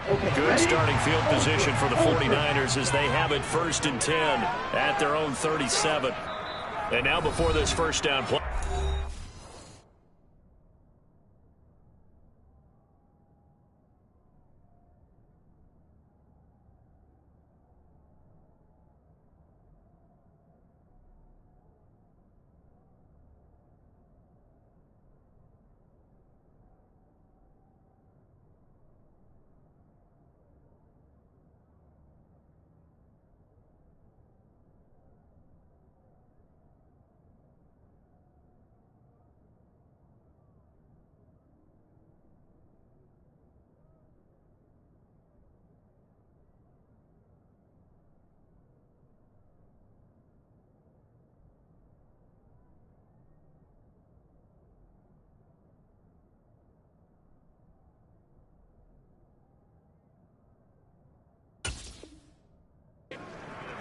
Good starting field position for the 49ers as they have it 1st and 10 at their own 37. And now before this first down play.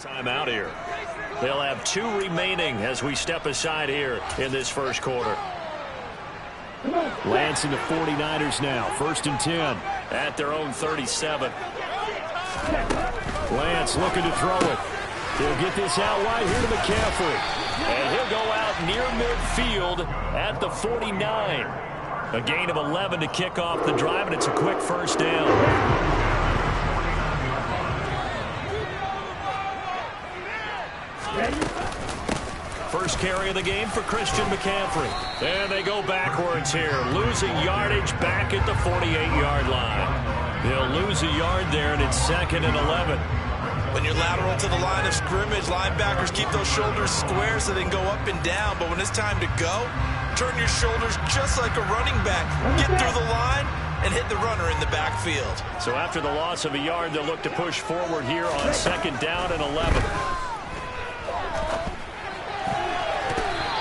Timeout here. They'll have 2 remaining as we step aside here in this first quarter. Lance and the 49ers now. 1st and 10 at their own 37. Lance looking to throw it. He'll get this out wide here to McCaffrey. And he'll go out near midfield at the 49. A gain of 11 to kick off the drive, and it's a quick first down. First carry of the game for Christian McCaffrey. And they go backwards here, losing yardage back at the 48-yard line. They'll lose a yard there, and it's 2nd and 11. When you're lateral to the line of scrimmage, linebackers keep those shoulders square so they can go up and down. But when it's time to go, turn your shoulders just like a running back. Get through the line and hit the runner in the backfield. So after the loss of a yard, they'll look to push forward here on 2nd down and 11.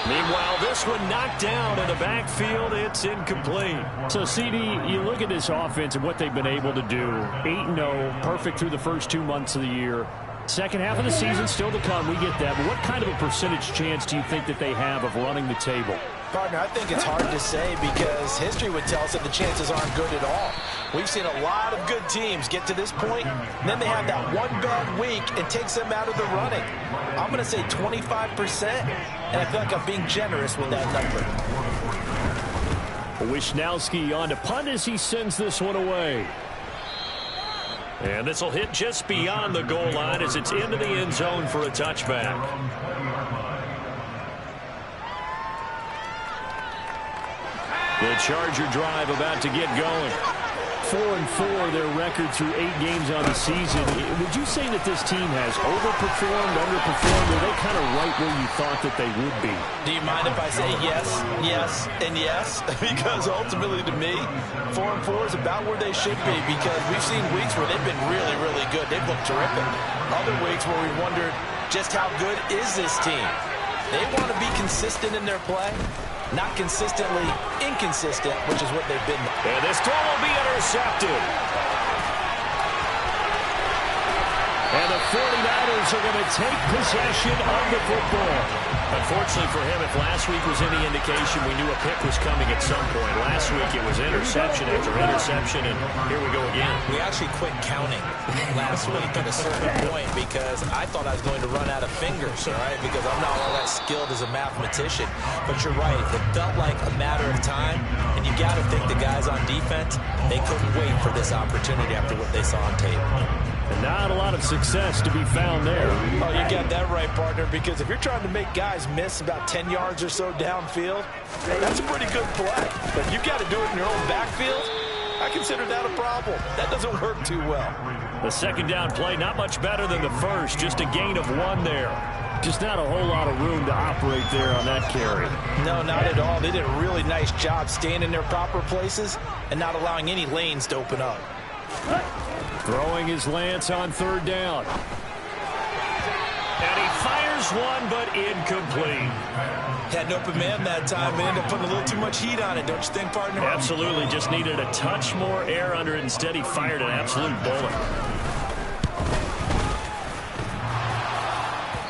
Meanwhile, this one knocked down in the backfield. It's incomplete. So, CD, you look at this offense and what they've been able to do. 8-0, perfect through the first 2 months of the year. Second half of the season still to come. We get that. But what kind of a percentage chance do you think that they have of running the table? Partner, I think it's hard to say because history would tell us that the chances aren't good at all. We've seen a lot of good teams get to this point, and then they have that one bad week and takes them out of the running. I'm going to say 25%, and I feel like I'm being generous with that number. Wisnowski on to punt as he sends this one away. And this will hit just beyond the goal line as it's into the end zone for a touchback. The Charger drive about to get going. 4-4, their record through 8 games on the season. Would you say that this team has overperformed, underperformed, or are they kind of right where you thought that they would be? Do you mind if I say yes, yes, and yes? Because ultimately to me, 4-4 is about where they should be because we've seen weeks where they've been really, really good. They've looked terrific. Other weeks where we wondered just how good is this team? They want to be consistent in their play. Not consistently inconsistent, which is what they've been. And this throw will be intercepted. And the 49ers are going to take possession of the football. Unfortunately for him, if last week was any indication, we knew a pick was coming at some point. Last week it was interception after interception, and here we go again. We actually quit counting last week at a certain point because I thought I was going to run out of fingers, all right, because I'm not all that skilled as a mathematician. But you're right. It felt like a matter of time, and you got to think the guys on defense, they couldn't wait for this opportunity after what they saw on tape. And not a lot of success to be found there. Oh, you got that right, partner, because if you're trying to make guys miss about 10 yards or so downfield, that's a pretty good play. But you got to do it in your own backfield. I consider that a problem. That doesn't work too well. The second down play, not much better than the first, just a gain of 1 there. Just not a whole lot of room to operate there on that carry. No, not at all. They did a really nice job staying in their proper places and not allowing any lanes to open up. Throwing his Lance on 3rd down. And he fires one, but incomplete. Had an open man that time, but ended up putting a little too much heat on it, don't you think, partner? Absolutely. Just needed a touch more air under it. Instead, he fired an absolute bullet.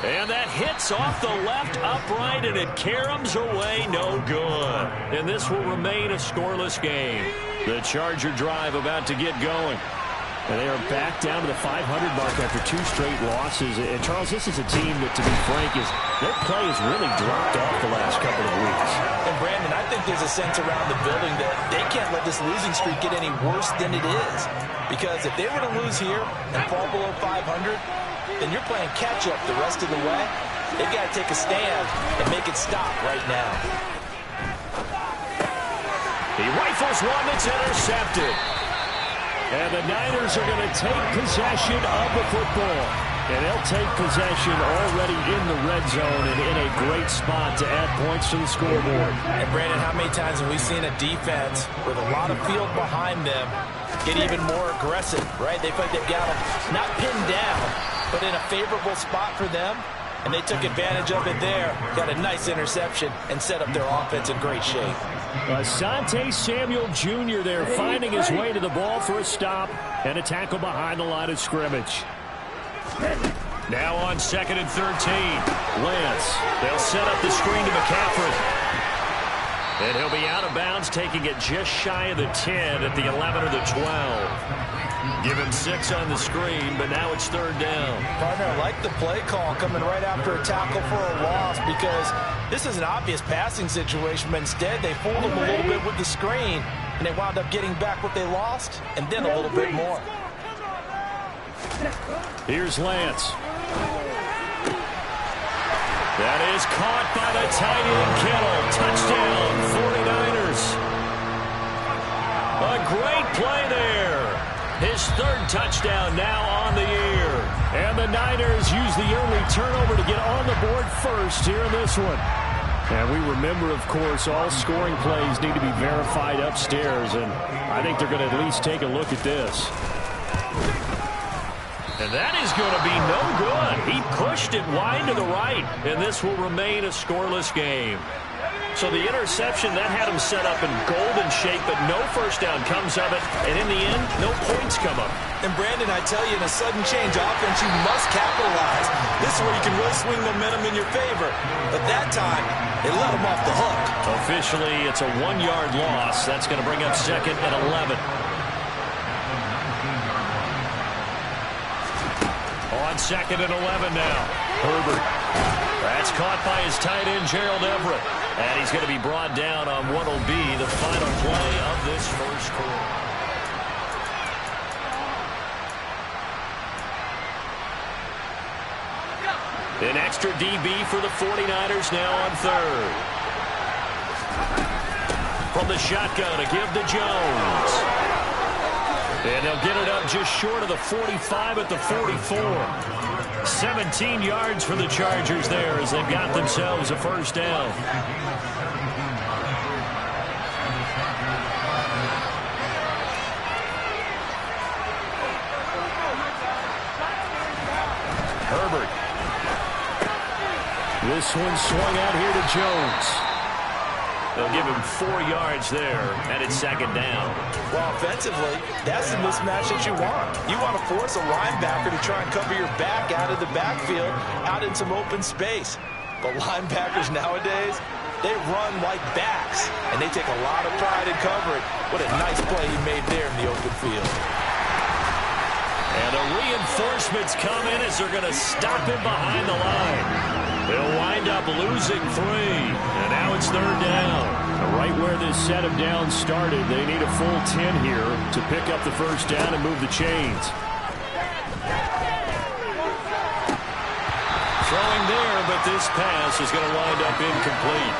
And that hits off the left upright, and it caroms away, no good. And this will remain a scoreless game. The Charger drive about to get going. And they are back down to the 500 mark after 2 straight losses. And, Charles, this is a team that, to be frank, their play has really dropped off the last couple of weeks. And, Brandon, I think there's a sense around the building that they can't let this losing streak get any worse than it is. Because if they were to lose here and fall below 500, then you're playing catch-up the rest of the way. They've got to take a stand and make it stop right now. He rifles one that's intercepted. And the Niners are going to take possession of the football. And they'll take possession already in the red zone and in a great spot to add points to the scoreboard. And, Brandon, how many times have we seen a defense with a lot of field behind them get even more aggressive, right? They feel like they've got them not pinned down, but in a favorable spot for them. And they took advantage of it there. Got a nice interception and set up their offense in great shape. Asante Samuel Jr. there finding his way to the ball for a stop and a tackle behind the line of scrimmage. Now on 2nd and 13. Lance. They'll set up the screen to McCaffrey. And he'll be out of bounds, taking it just shy of the 10 at the 11 or the 12. Give him 6 on the screen, but now it's 3rd down. Partner, I like the play call coming right after a tackle for a loss because this is an obvious passing situation, but instead they fooled him a little bit with the screen, and they wound up getting back what they lost and then a little bit more. Here's Lance. That is caught by the tight end, Kittle. Touchdown, 49ers. A great play there. His 3rd touchdown now on the year. And the Niners use the early turnover to get on the board first here in this one. And we remember, of course, all scoring plays need to be verified upstairs. And I think they're going to at least take a look at this. And that is going to be no good. He pushed it wide to the right. And this will remain a scoreless game. So the interception, that had him set up in golden shape, but no first down comes of it. And in the end, no points come up. And, Brandon, I tell you, in a sudden change offense, you must capitalize. This is where you can really swing momentum in your favor. But that time, they let him off the hook. Officially, it's a 1-yard loss. That's going to bring up 2nd and 11. On 2nd and 11 now. Herbert. That's caught by his tight end, Gerald Everett. And he's going to be brought down on what will be the final play of this first quarter. An extra DB for the 49ers now on 3rd. From the shotgun to give to Jones. And they'll get it up just short of the 45 at the 44. 17 yards for the Chargers there as they've got themselves a first down. Herbert. This one swung out here to Jones. They'll give him 4 yards there, and it's 2nd down. Well, offensively, that's the mismatch that you want. You want to force a linebacker to try and cover your back out of the backfield, out in some open space. But linebackers nowadays, they run like backs, and they take a lot of pride in covering. What a nice play he made there in the open field. And the reinforcements come in as they're going to stop him behind the line. They'll wind up losing 3, and now it's 3rd down. Right where this set of downs started, they need a full 10 here to pick up the first down and move the chains. Throwing there, but this pass is going to wind up incomplete.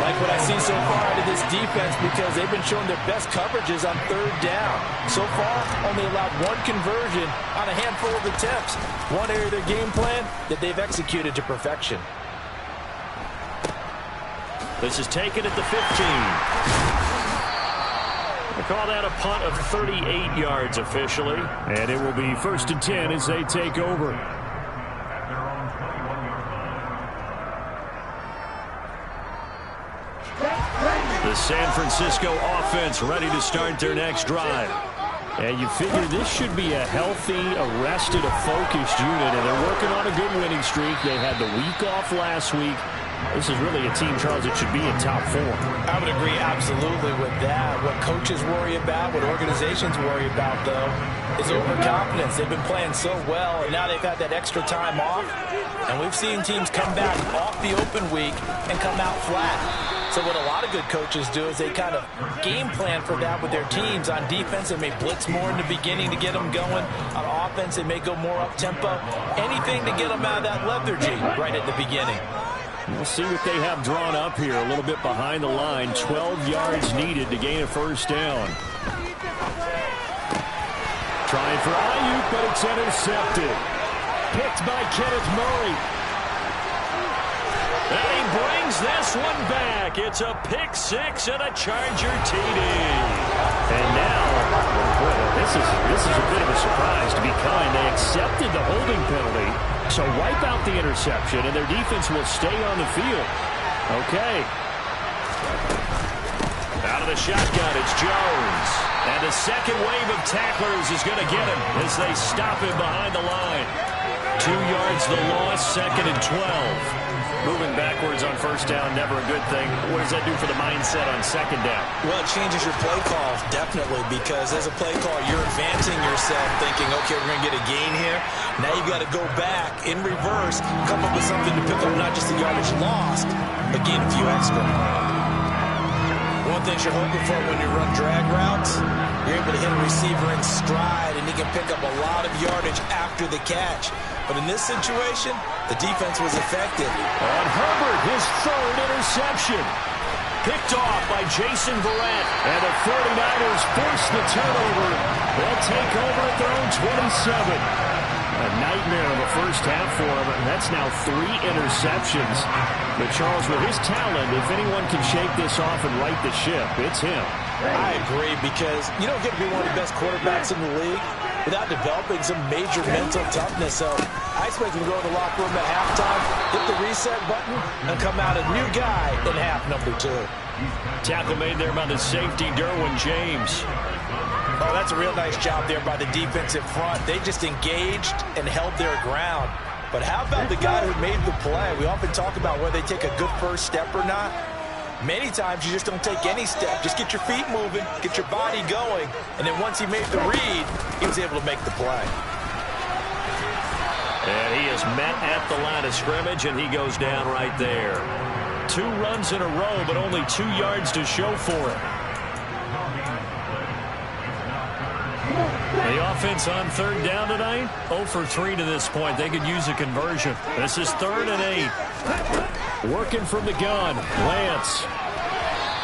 Like what I see so far out of this defense because they've been showing their best coverages on 3rd down. So far, only allowed 1 conversion on a handful of attempts. One area of their game plan that they've executed to perfection. This is taken at the 15. They call that a punt of 38 yards officially. And it will be 1st and 10 as they take over. The San Francisco offense ready to start their next drive. And you figure this should be a healthy, arrested, a focused unit. And they're working on a good winning streak. They had the week off last week. This is really a team, Charles, that should be in top 4. I would agree absolutely with that. What coaches worry about, what organizations worry about, though, is overconfidence. They've been playing so well, and now they've got that extra time off. And we've seen teams come back off the open week and come out flat. So what a lot of good coaches do is they kind of game plan for that with their teams. On defense, they may blitz more in the beginning to get them going. On offense, they may go more up-tempo. Anything to get them out of that lethargy right at the beginning. We'll see what they have drawn up here. A little bit behind the line. 12 yards needed to gain a first down. Trying for Ayuk, but it's intercepted. Picked by Kenneth Murray. And he brings this one back. It's a pick 6 and a Charger TD. And now, boy, this is a bit of a surprise to be kind. They accepted the holding penalty, so wipe out the interception, and their defense will stay on the field. Okay. Out of the shotgun, it's Jones. And the second wave of tacklers is going to get him as they stop him behind the line. 2 yards the loss, 2nd and 12. Moving backwards on first down, never a good thing. What does that do for the mindset on second down? Well, it changes your play call, definitely, because as a play call, you're advancing yourself, thinking, okay, we're going to get a gain here. Now you've got to go back in reverse, come up with something to pick up not just the yardage lost, but gain a few extra. One thing you're hoping for when you run drag routes, you're able to hit a receiver in stride, and he can pick up a lot of yardage after the catch. But in this situation, the defense was effective. And Herbert, his 3rd interception. Picked off by Jason Verrett. And the 49ers force the turnover. They'll take over at their own 27. A nightmare of a first half for him, and that's now 3 interceptions. But Charles, with his talent, if anyone can shake this off and right the ship, it's him. I agree, because you don't get to be one of the best quarterbacks in the league without developing some major mental toughness. So I expect him to go to the locker room at halftime, hit the reset button, and come out a new guy in half number 2. Tackle made there by the safety, Derwin James. Oh, that's a real nice job there by the defensive front. They just engaged and held their ground. But how about the guy who made the play? We often talk about whether they take a good first step or not. Many times you just don't take any step. Just get your feet moving, get your body going, and then once he made the read, he was able to make the play. And he is met at the line of scrimmage, and he goes down right there. 2 runs in a row, but only 2 yards to show for it. The offense on 3rd down tonight, 0 for 3 to this point. They could use a conversion. This is 3rd and 8. Working from the gun, Lance.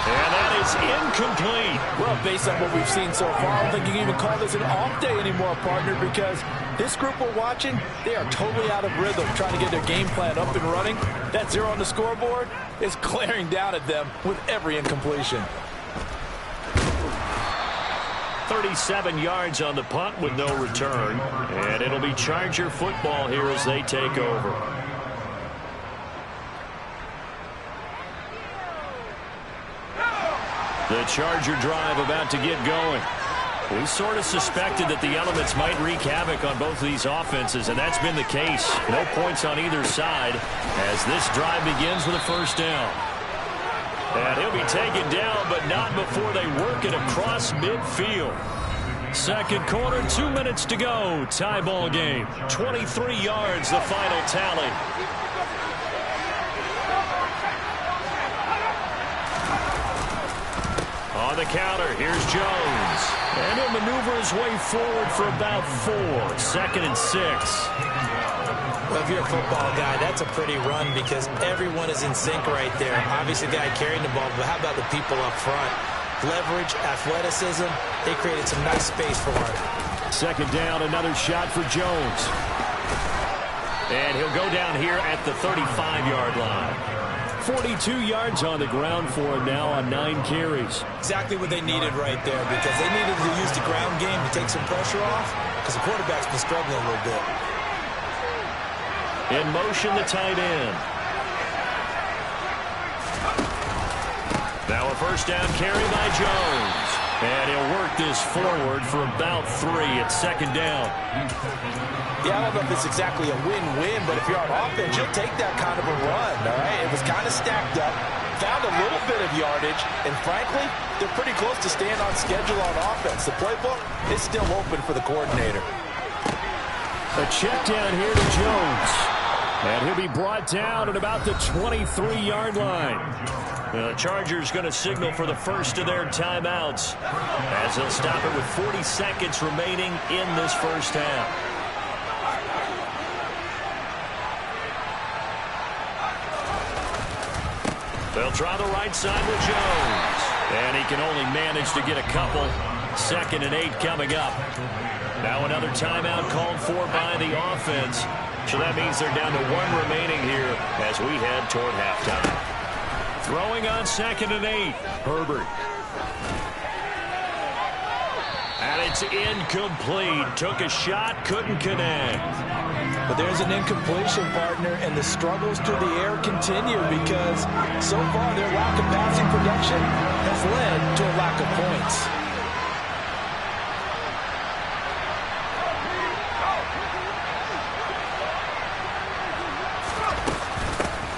And that is incomplete. Well, based on what we've seen so far, I don't think you can even call this an off day anymore, partner, because this group we're watching, they are totally out of rhythm, trying to get their game plan up and running. That 0 on the scoreboard is glaring down at them with every incompletion. 37 yards on the punt with no return. And it'll be Charger football here as they take over. The Charger drive about to get going. We sort of suspected that the elements might wreak havoc on both of these offenses, and that's been the case. No points on either side as this drive begins with a first down. And he'll be taken down, but not before they work it across midfield. Second quarter, 2 minutes to go. Tie ball game. 23 yards, the final tally. On the counter, here's Jones. And he'll maneuver his way forward for about 4. 2nd and 6. Well, if you're a football guy, that's a pretty run because everyone is in sync right there. Obviously, the guy carrying the ball, but how about the people up front? Leverage, athleticism, they created some nice space for him. 2nd down, another shot for Jones. And he'll go down here at the 35-yard line. 42 yards on the ground for him now on 9 carries. Exactly what they needed right there because they needed to use the ground game to take some pressure off because the quarterback's been struggling a little bit. In motion, the tight end. Now a first down carry by Jones. And he'll work this forward for about 3 at second down. Yeah, I don't know if it's exactly a win-win, but if you're on offense, you'll take that kind of a run, all right? It was kind of stacked up, found a little bit of yardage, and frankly, they're pretty close to staying on schedule on offense. The playbook is still open for the coordinator. A check down here to Jones. And he'll be brought down at about the 23-yard line. The Chargers going to signal for the first of their timeouts as they'll stop it with 40 seconds remaining in this first half. They'll try the right side with Jones. And he can only manage to get a couple. 2nd and 8 coming up. Now another timeout called for by the offense. So that means they're down to 1 remaining here as we head toward halftime. Throwing on 2nd and 8. Herbert. And it's incomplete. Took a shot, couldn't connect. But there's an incompletion, partner, and the struggles through the air continue because so far their lack of passing production has led to a lack of points.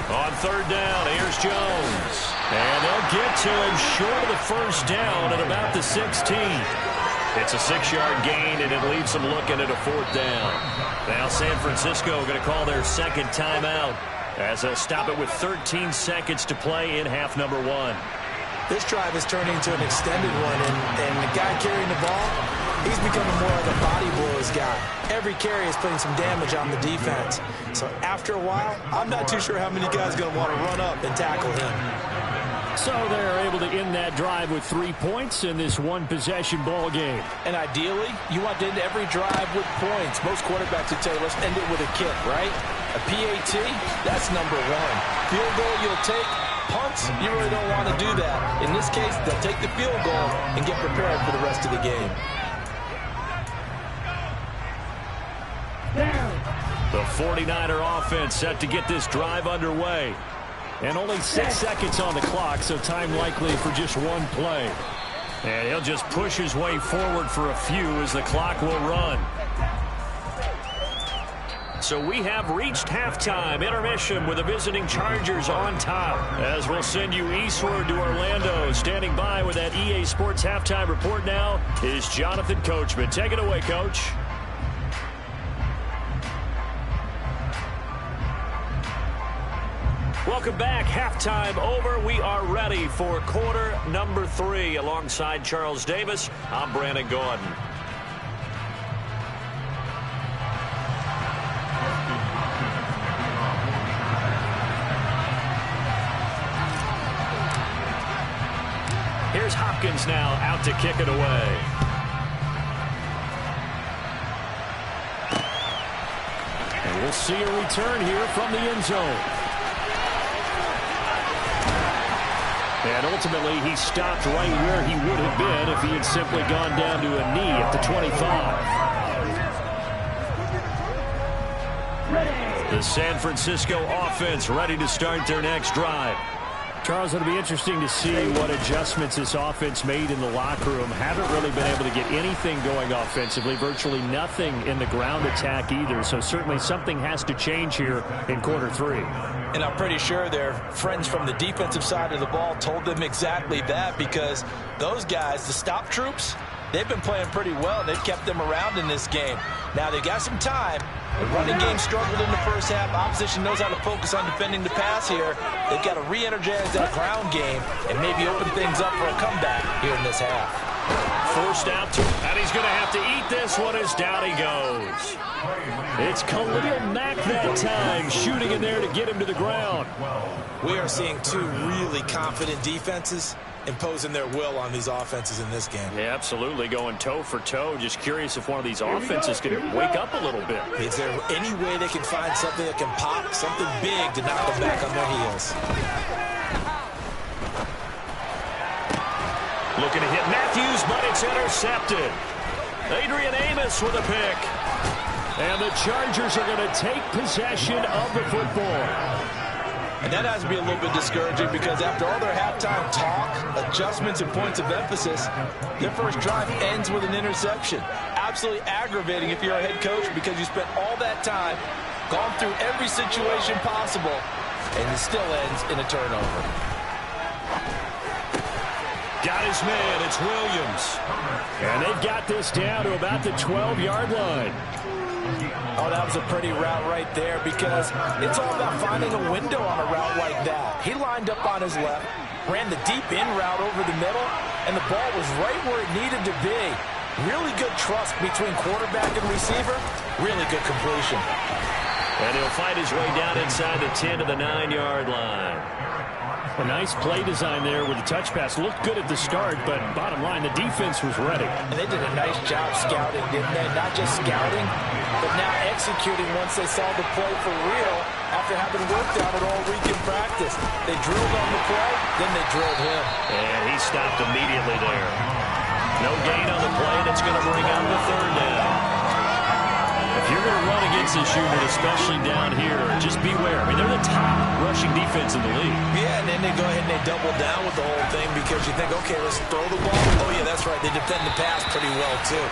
On 3rd down, here's Jones. And they'll get to him short of the first down at about the 16. It's a 6-yard gain, and it leaves them looking at a 4th down. Now San Francisco going to call their 2nd timeout as they'll stop it with 13 seconds to play in half number 1. This drive is turning into an extended one, and the guy carrying the ball, he's becoming more like a body blows guy. Every carry is putting some damage on the defense. So after a while, I'm not too sure how many guys are going to want to run up and tackle him. So they're able to end that drive with 3 points in this one-possession ball game. And ideally, you want to end every drive with points. Most quarterbacks would tell you, let's end it with a kick, right? A PAT, that's number 1. Field goal you'll take. Punts, you really don't want to do that. In this case, they'll take the field goal and get prepared for the rest of the game. The 49er offense set to get this drive underway. And only 6 seconds on the clock, so time likely for just 1 play. And he'll just push his way forward for a few as the clock will run. So we have reached halftime intermission with the visiting Chargers on top. As we'll send you eastward to Orlando. Standing by with that EA Sports halftime report now is Jonathan Coachman. Take it away, Coach. Welcome back. Halftime over. We are ready for quarter number 3. Alongside Charles Davis, I'm Brandon Gordon. Here's Hopkins now out to kick it away. And we'll see a return here from the end zone. And ultimately, he stopped right where he would have been if he had simply gone down to a knee at the 25. The San Francisco offense ready to start their next drive. Charles, it'll be interesting to see what adjustments this offense made in the locker room. Haven't really been able to get anything going offensively. Virtually nothing in the ground attack either. So certainly something has to change here in quarter 3. And I'm pretty sure their friends from the defensive side of the ball told them exactly that, because those guys, the stop troops, they've been playing pretty well. They've kept them around in this game. Now they got some time. The running game struggled in the first half. Opposition knows how to focus on defending the pass here. They've got to re-energize that ground game and maybe open things up for a comeback here in this half. Forced out to, and he's going to have to eat this one as down he goes. It's Khalil Mack that time, shooting in there to get him to the ground. We are seeing 2 really confident defenses imposing their will on these offenses in this game. Yeah, absolutely, going toe for toe. Just curious if one of these offenses can wake up a little bit. Is there any way they can find something that can pop, something big to knock them back on their heels? Looking to hit Matthews, but it's intercepted. Adrian Amos with a pick. And the Chargers are going to take possession of the football. And that has to be a little bit discouraging because after all their halftime talk, adjustments, and points of emphasis, their first drive ends with an interception. Absolutely aggravating if you're a head coach because you spent all that time, gone through every situation possible, and it still ends in a turnover. Got his man. It's Williams. And they've got this down to about the 12-yard line. Oh, that was a pretty route right there because it's all about finding a window on a route like that. He lined up on his left, ran the deep in route over the middle, and the ball was right where it needed to be. Really good trust between quarterback and receiver. Really good completion. And he'll fight his way down inside the 10 to the 9-yard line. A nice play design there with the touch pass. Looked good at the start, but bottom line, the defense was ready. And they did a nice job scouting, didn't they? Not just scouting, but now executing once they saw the play for real after having worked on it all week in practice. They drilled on the play, then they drilled him. And he stopped immediately there. No gain on the play. That's going to bring out the third down. If you're going to run against this unit, especially down here, just beware. I mean, they're the top rushing defense in the league. Yeah, and then they go ahead and they double down with the whole thing because you think, okay, let's throw the ball. Oh, yeah, that's right. They defend the pass pretty well, too.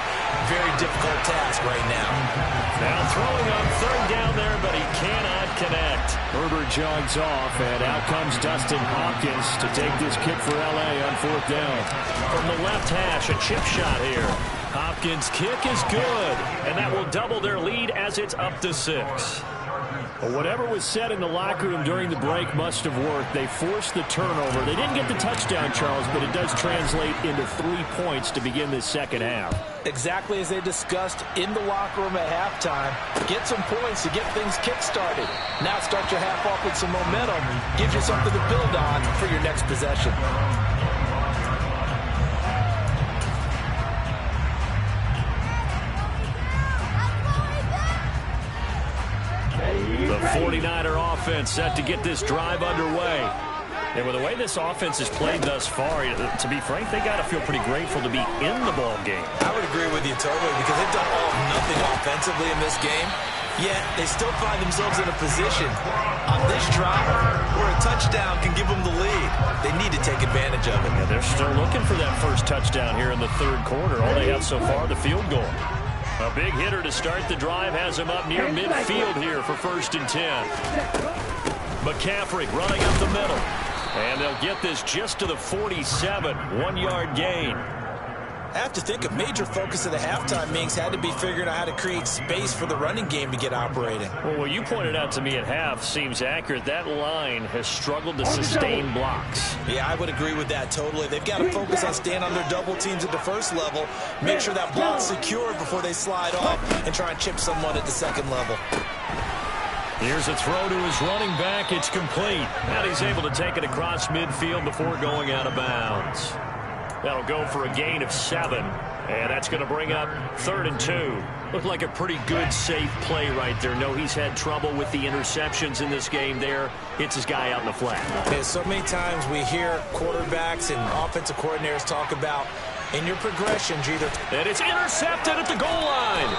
Very difficult task right now. Now throwing on third down there, but he cannot connect. Herbert jogs off, and out comes Dustin Hopkins to take this kick for L.A. on fourth down. From the left hash, a chip shot here. Hopkins' kick is good, and that will double their lead as it's up to 6. Well, whatever was said in the locker room during the break must have worked. They forced the turnover. They didn't get the touchdown, Charles, but it does translate into 3 points to begin this second half. Exactly as they discussed in the locker room at halftime. Get some points to get things kick-started. Now start your half off with some momentum. Gives you something to build on for your next possession. The 49er offense set to get this drive underway. And with the way this offense has played thus far, to be frank, they got to feel pretty grateful to be in the ball game. I would agree with you totally because they've done all of nothing offensively in this game. Yet they still find themselves in a position on this drive where a touchdown can give them the lead. They need to take advantage of it. Yeah, they're still looking for that first touchdown here in the third quarter. All they have so far, the field goal. A big hitter to start the drive has him up near midfield here for 1st and 10. McCaffrey running up the middle. And they'll get this just to the 47, 1-yard gain. I have to think a major focus of the halftime meetings had to be figuring out how to create space for the running game to get operating. Well, what you pointed out to me at half seems accurate. That line has struggled to sustain blocks. Yeah, I would agree with that totally. They've got to focus on staying on their double teams at the first level, make sure that block's secured before they slide off and try and chip someone at the second level. Here's a throw to his running back. It's complete. And he's able to take it across midfield before going out of bounds. That'll go for a gain of 7. And that's going to bring up 3rd and 2. Looked like a pretty good, safe play right there. No, he's had trouble with the interceptions in this game there. Hits his guy out in the flat. Yeah, so many times we hear quarterbacks and offensive coordinators talk about in your progressions, either. And it's intercepted at the goal line.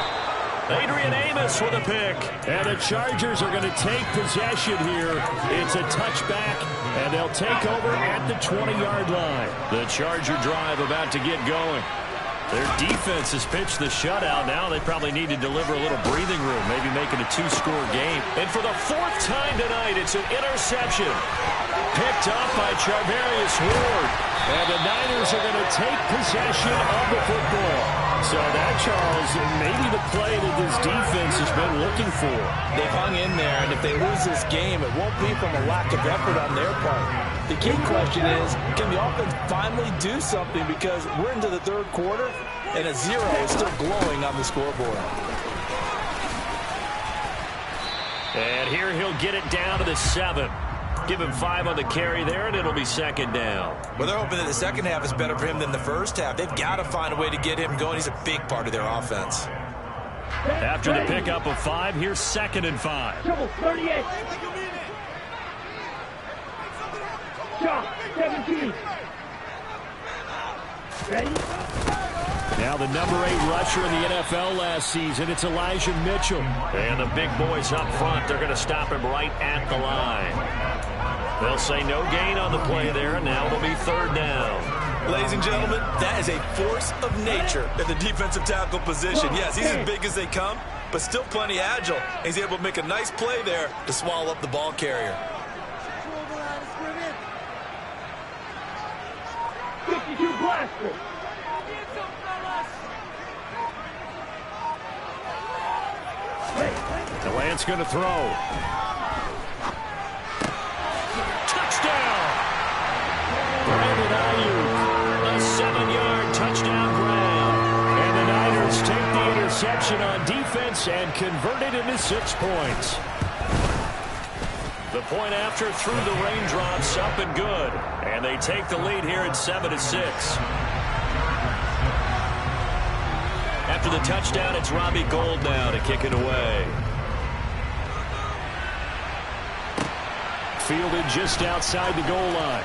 Adrian Amos with a pick. And the Chargers are going to take possession here. It's a touchback, and they'll take over at the 20-yard line. The Charger drive about to get going. Their defense has pitched the shutout. Now they probably need to deliver a little breathing room, maybe make it a 2-score game. And for the 4th time tonight, it's an interception. Picked up by Charvarius Ward. And the Niners are going to take possession of the football. So that, Charles, maybe the play that this defense has been looking for. They've hung in there, and if they lose this game, it won't be from a lack of effort on their part. The key question is, can the offense finally do something? Because we're into the third quarter, and a 0 is still glowing on the scoreboard. And here he'll get it down to the 7. Give him 5 on the carry there, and it'll be 2nd down. Well, they're hoping that the second half is better for him than the first half. They've got to find a way to get him going. He's a big part of their offense. After the pickup of 5, here's 2nd and 5. 38. 17. Ready? Now the number 8 rusher in the NFL last season, it's Elijah Mitchell. And the big boys up front, they're going to stop him right at the line. They'll say no gain on the play there, and now it'll be 3rd down. Ladies and gentlemen, that is a force of nature in the defensive tackle position. Yes, he's as big as they come, but still plenty agile. He's able to make a nice play there to swallow up the ball carrier. The Lance going to throw. Touchdown! Brandon Ayuk, a 7-yard touchdown grab. And the Niners take the interception on defense and convert it into 6 points. The point after through the raindrops, up and good. And they take the lead here at 7-6. After the touchdown, it's Robbie Gould now to kick it away. Fielded just outside the goal line.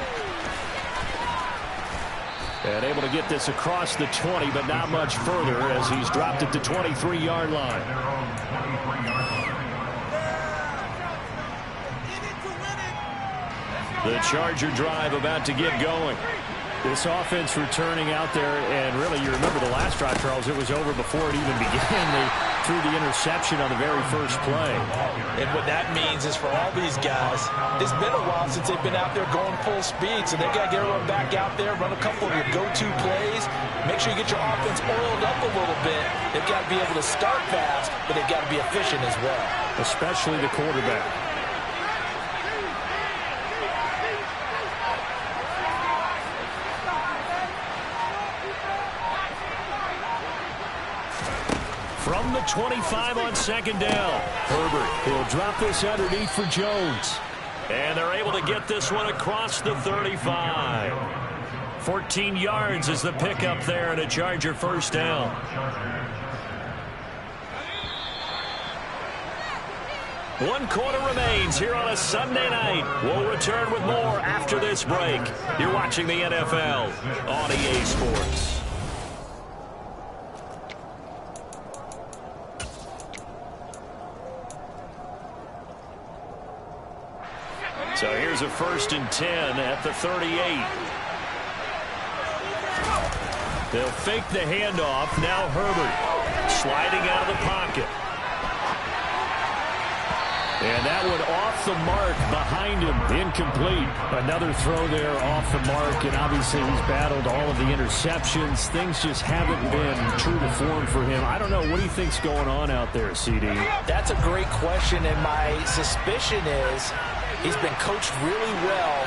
And able to get this across the 20, but not much further as he's dropped it to 23-yard line. The Charger drive about to get going. This offense returning out there, and really, you remember the last drive, Charles, it was over before it even began. They threw the interception on the very first play. And what that means is for all these guys, it's been a while since they've been out there going full speed, so they've got to get everyone back out there, run a couple of your go-to plays, make sure you get your offense oiled up a little bit. They've got to be able to start fast, but they've got to be efficient as well. Especially the quarterback. From the 25 on 2nd down. Herbert will drop this underneath for Jones. And they're able to get this one across the 35. 14 yards is the pickup there and a Charger 1st down. One quarter remains here on a Sunday night. We'll return with more after this break. You're watching the NFL on EA Sports. So here's a 1st and 10 at the 38. They'll fake the handoff. Now Herbert sliding out of the pocket. And that one off the mark behind him. Incomplete. Another throw there off the mark. And obviously he's battled all of the interceptions. Things just haven't been true to form for him. I don't know. What do you think's going on out there, CD? That's a great question. And my suspicion is he's been coached really well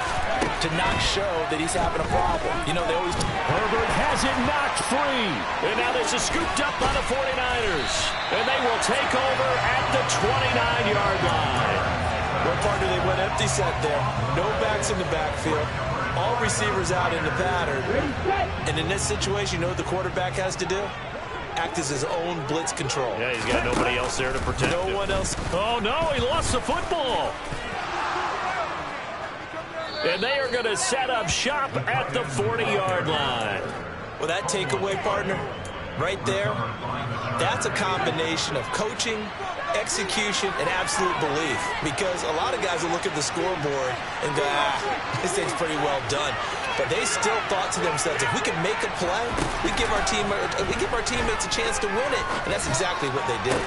to not show that he's having a problem. You know, they always... Herbert has it knocked free. And now this is scooped up by the 49ers. And they will take over at the 29-yard line. Well, partner, they went empty set there. No backs in the backfield. All receivers out in the pattern. And in this situation, you know what the quarterback has to do? Act as his own blitz control. Yeah, he's got nobody else there to protect him. No one else. Oh, no, he lost the football. And they are going to set up shop at the 40-yard line. Well, that takeaway, partner, right there, that's a combination of coaching, execution, and absolute belief. Because a lot of guys will look at the scoreboard and go, this thing's pretty well done. But they still thought to themselves, if we can make a play, we give our teammates a chance to win it. And that's exactly what they did.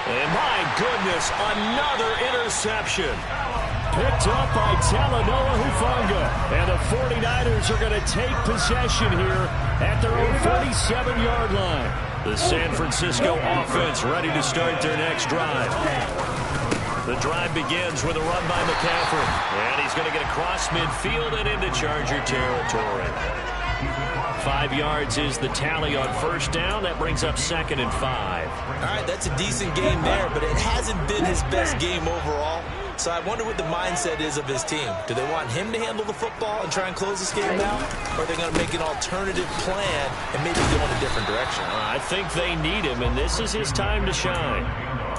And my goodness, another interception. Picked up by Talanoa Hufanga. And the 49ers are going to take possession here at their own 47-yard line. The San Francisco offense ready to start their next drive. The drive begins with a run by McCaffrey. And he's going to get across midfield and into Charger territory. 5 yards is the tally on 1st down. That brings up 2nd and 5. All right, that's a decent game there, but it hasn't been his best game overall. So I wonder what the mindset is of his team. Do they want him to handle the football and try and close this game out? Or are they going to make an alternative plan and maybe go in a different direction? I think they need him, and this is his time to shine.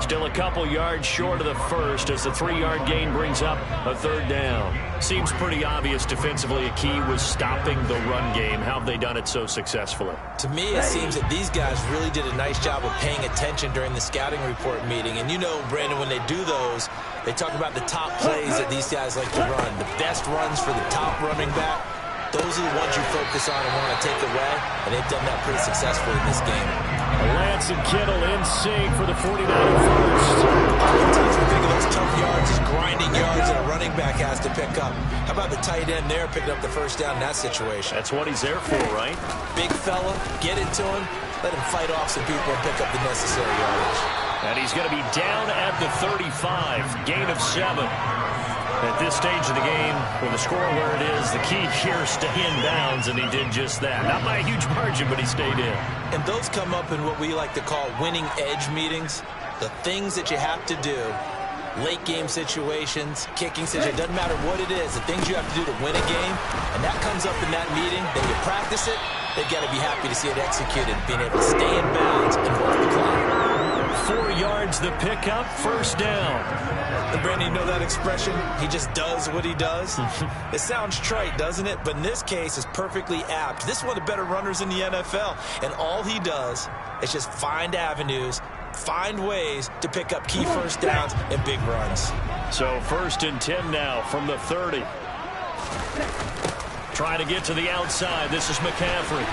Still a couple yards short of the first as the 3-yard gain brings up a 3rd down. Seems pretty obvious defensively a key was stopping the run game. How have they done it so successfully? To me, it seems that these guys really did a nice job of paying attention during the scouting report meeting. And you know, Brandon, when they do those, they talk about the top plays that these guys like to run. The best runs for the top running back. Those are the ones you focus on and want to take away, and they've done that pretty successfully in this game. Lance and Kittle in sync for the 49 first. Sometimes we think of those tough yards as grinding yards that a running back has to pick up. How about the tight end there picking up the first down in that situation? That's what he's there for, right? Big fella, get it to him, let him fight off some people and pick up the necessary yardage. And he's going to be down at the 35, gain of 7. At this stage of the game, with the score where it is, the key here, stay in bounds, and he did just that. Not by a huge margin, but he stayed in. And those come up in what we like to call winning edge meetings. The things that you have to do, late game situations, kicking situations, it doesn't matter what it is, the things you have to do to win a game, and that comes up in that meeting, then you practice it, they've got to be happy to see it executed, being able to stay in bounds and work the clock. 4 yards the pickup, 1st down. And Brandon, you know that expression? He just does what he does. It sounds trite, doesn't it? But in this case, it's perfectly apt. This is one of the better runners in the NFL. And all he does is just find avenues, find ways to pick up key first downs and big runs. So 1st and 10 now from the 30. Trying to get to the outside. This is McCaffrey.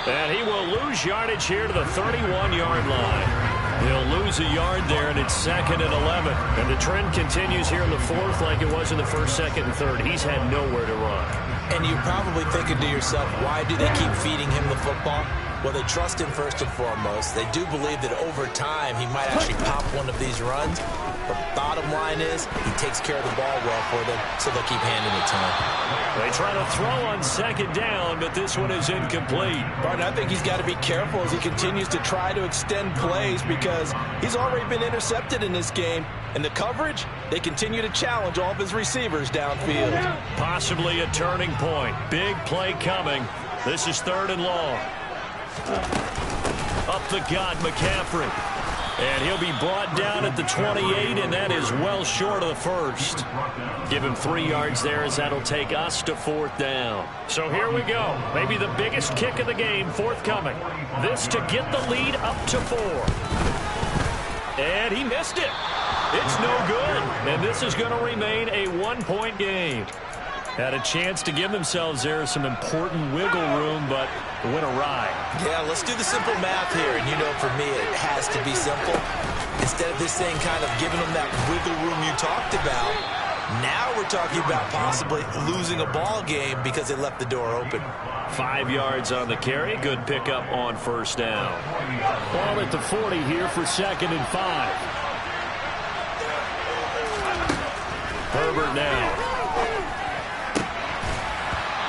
And he will lose yardage here to the 31-yard line. He'll lose a yard there, and it's 2nd and 11. And the trend continues here in the 4th like it was in the 1st, 2nd, and 3rd. He's had nowhere to run. And you're probably thinking to yourself, why do they keep feeding him the football? Well, they trust him first and foremost. They do believe that over time he might actually pop one of these runs. But bottom line is he takes care of the ball well for them, so they'll keep handing it to him. They try to throw on 2nd down, but this one is incomplete. Barton, I think he's got to be careful as he continues to try to extend plays because he's already been intercepted in this game. And the coverage, they continue to challenge all of his receivers downfield. Possibly a turning point. Big play coming. This is 3rd and long. Up the gut, McCaffrey. And he'll be brought down at the 28, and that is well short of the 1st. Give him 3 yards there as that'll take us to 4th down. So here we go. Maybe the biggest kick of the game forthcoming. This to get the lead up to 4. And he missed it. It's no good. And this is going to remain a 1-point game. Had a chance to give themselves there some important wiggle room, but it went awry. Yeah, let's do the simple math here. And you know, for me, it has to be simple. Instead of this thing kind of giving them that wiggle room you talked about, now we're talking about possibly losing a ball game because they left the door open. 5 yards on the carry. Good pickup on 1st down. Ball at the 40 here for 2nd and 5. Herbert now.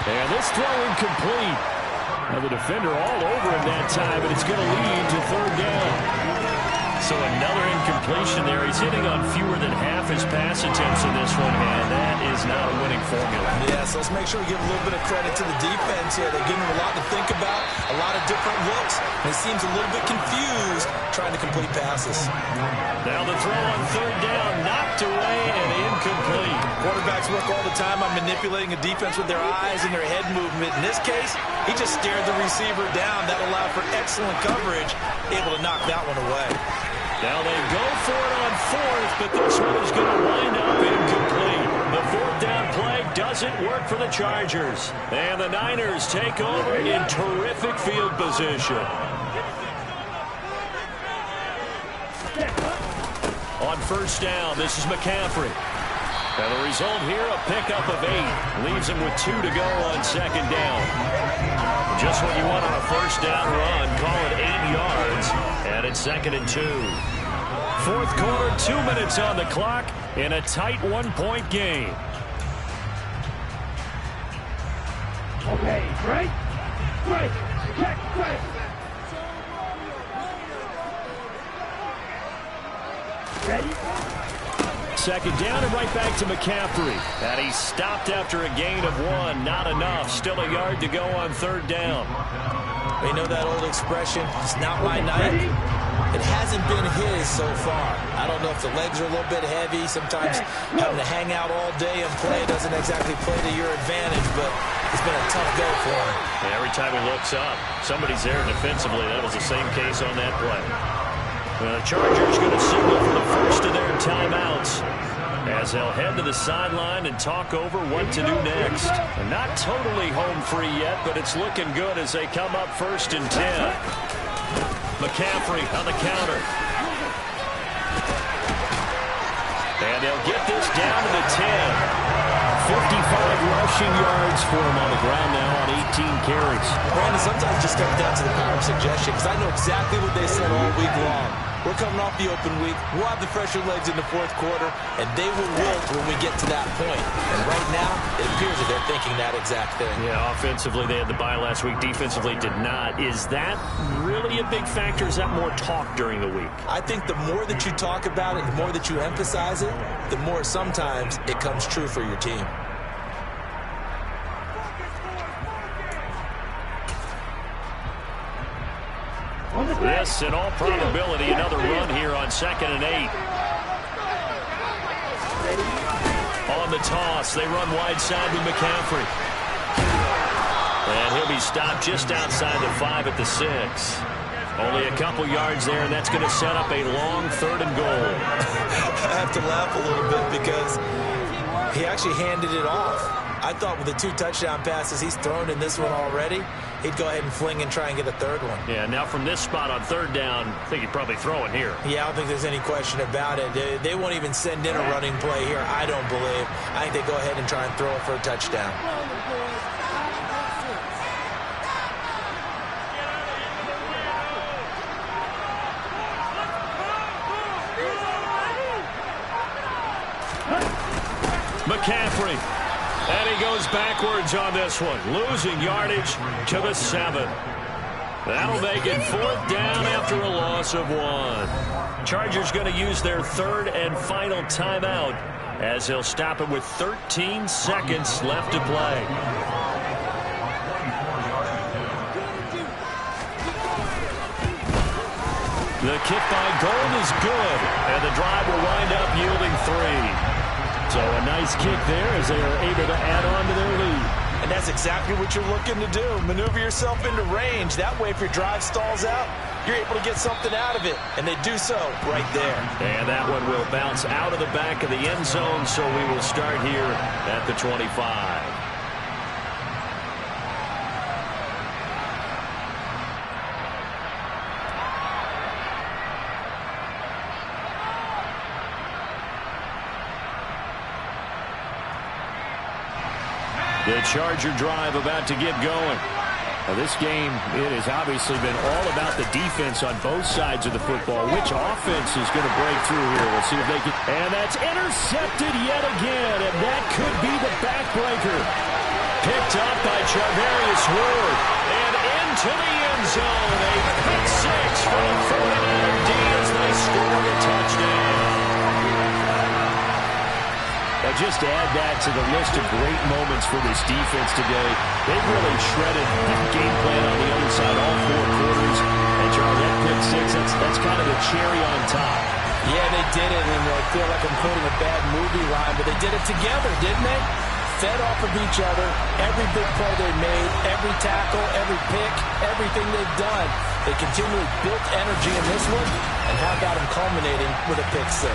And this throw incomplete. Now the defender all over him that time, but it's going to lead to 3rd down. So another incompletion there. He's hitting on fewer than half his pass attempts in this one, and that is not a winning formula. Yeah, so let's make sure we give a little bit of credit to the defense here. They're giving him a lot to think about, a lot of different looks, and he seems a little bit confused trying to complete passes. Now the throw on 3rd down, knocked away and incomplete. Quarterbacks work all the time on manipulating a defense with their eyes and their head movement. In this case, he just stared the receiver down. That allowed for excellent coverage, able to knock that one away. Now they go for it on 4th, but this one is going to wind up incomplete. The 4th down play doesn't work for the Chargers. And the Niners take over in terrific field position. On 1st down, this is McCaffrey. And the result here, a pickup of 8. Leaves him with 2 to go on 2nd down. Just what you want on a 1st down run. Call it 8 yards. And it's 2nd and 2. 4th quarter, 2 minutes on the clock in a tight 1-point game. Okay, right? Right. Check, right. Ready? 2nd down and right back to McCaffrey. And he stopped after a gain of 1. Not enough. Still a yard to go on 3rd down. You know that old expression, it's not my night? It hasn't been his so far. I don't know if the legs are a little bit heavy. Sometimes having to hang out all day and play doesn't exactly play to your advantage, but it's been a tough go for him. And every time he looks up, somebody's there defensively. That was the same case on that play. Well, the Chargers going to signal for the first of their timeouts as they'll head to the sideline and talk over what to do next. And not totally home free yet, but it's looking good as they come up 1st and 10. McCaffrey on the counter. And they'll get this down to the 10. 55 rushing yards for him on the ground now on 18 carries. Brandon, sometimes it just comes down to the power of suggestion, because I know exactly what they said all week long. We're coming off the open week. We'll have the fresher legs in the 4th quarter, and they will wilt when we get to that point. And right now, it appears that they're thinking that exact thing. Yeah, offensively, they had the bye last week. Defensively, did not. Is that really a big factor? Is that more talk during the week? I think the more that you talk about it, the more that you emphasize it, the more sometimes it comes true for your team. This, in all probability, another run here on 2nd and 8. On the toss, they run wide side with McCaffrey. And he'll be stopped just outside the 5 at the 6. Only a couple yards there, and that's going to set up a long 3rd and goal. I have to laugh a little bit because he actually handed it off. I thought with the 2 touchdown passes he's thrown in this one already, he'd go ahead and fling and try and get a 3rd one. Yeah, now from this spot on 3rd down, I think he'd probably throw it here. Yeah, I don't think there's any question about it. They won't even send in a running play here, I don't believe. I think they go ahead and try and throw it for a touchdown. McCaffrey. And he goes backwards on this one. Losing yardage to the 7. That'll make it 4th down after a loss of 1. Chargers going to use their 3rd and final timeout as they'll stop it with 13 seconds left to play. The kick by Gold is good, and the drive will wind up yielding 3. So a nice kick there as they are able to add on to their lead. And that's exactly what you're looking to do. Maneuver yourself into range. That way, if your drive stalls out, you're able to get something out of it. And they do so right there. And that one will bounce out of the back of the end zone, so we will start here at the 25. The Charger drive about to get going. Now this game, it has obviously been all about the defense on both sides of the football. Which offense is going to break through here? We'll see if they can. And that's intercepted yet again, and that could be the backbreaker. Picked up by Charvarius Ward, and into the end zone. A pick 6 for the 49er D as they score a touchdown. Now just add that to the list of great moments for this defense today. They've really shredded that game plan on the other side all 4 quarters. And Charlie, that pick 6, that's kind of the cherry on top. Yeah, they did it, and I feel like I'm quoting a bad movie line, but they did it together, didn't they? Fed off of each other, every big play they made, every tackle, every pick, everything they've done. They continually built energy in this one, and how about them culminating with a pick 6?